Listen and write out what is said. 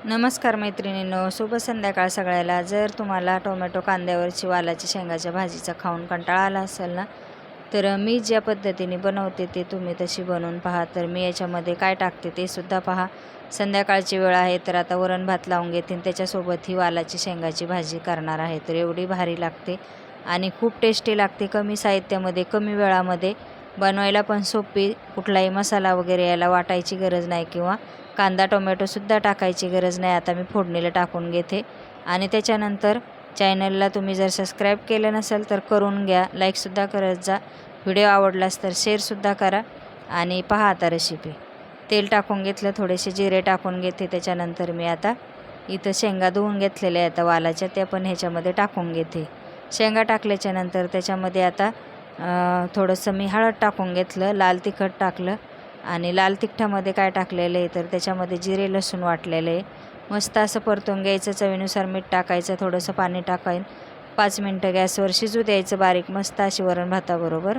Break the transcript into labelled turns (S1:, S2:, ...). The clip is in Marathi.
S1: नमस्कार मैत्रिणींनो, शुभ संध्याकाळ सगळ्याला। जर तुम्हाला टोमॅटो कांद्यावरची वालाची शेंगाच्या भाजीचा खाऊन कंटाळा आला असेल ना, तर मी ज्या पद्धतीने बनवते ते तुम्ही तशी बनवून पहा। तर मी याच्यामध्ये काय टाकते ते सुद्धा पहा। संध्याकाळची वेळ आहे, तर आता वरण भात लावून घेते आणि त्याच्यासोबत ही वालाची शेंगाची भाजी करणार आहे। तर एवढी भारी लागते आणि खूप टेस्टी लागते। कमी साहित्यामध्ये कमी वेळामध्ये बनवायला पण सोपी। कुठलाही मसाला वगैरे याला वाटायची गरज नाही किंवा कांदा टोमॅटोसुद्धा टाकायची गरज नाही। आता मी फोडणीला टाकून घेते आणि त्याच्यानंतर चॅनलला तुम्ही जर सबस्क्राईब केलं नसेल तर करून घ्या, लाईकसुद्धा करत जा। व्हिडिओ आवडलास तर शेअरसुद्धा करा आणि पहा आता रेसिपी। तेल टाकून घेतलं, थोडेसे जिरे टाकून घेते। त्याच्यानंतर मी आता इथं शेंगा धुवून घेतलेल्या आहेत वालाच्या, त्या पण ह्याच्यामध्ये टाकून घेते। शेंगा टाकल्याच्यानंतर त्याच्यामध्ये आता थोडंसं मी हळद टाकून घेतलं, लाल तिखट टाकलं आणि लाल तिखटामध्ये काय टाकलेलं आहे तर त्याच्यामध्ये जिरे लसूण वाटलेले आहे। मस्त असं परतून घ्यायचं, चवीनुसार मीठ टाकायचं, थोडंसं पाणी टाकायचं, 5 मिनटं गॅसवर शिजू द्यायचं बारीक, मस्त अशी वरण भाताबरोबर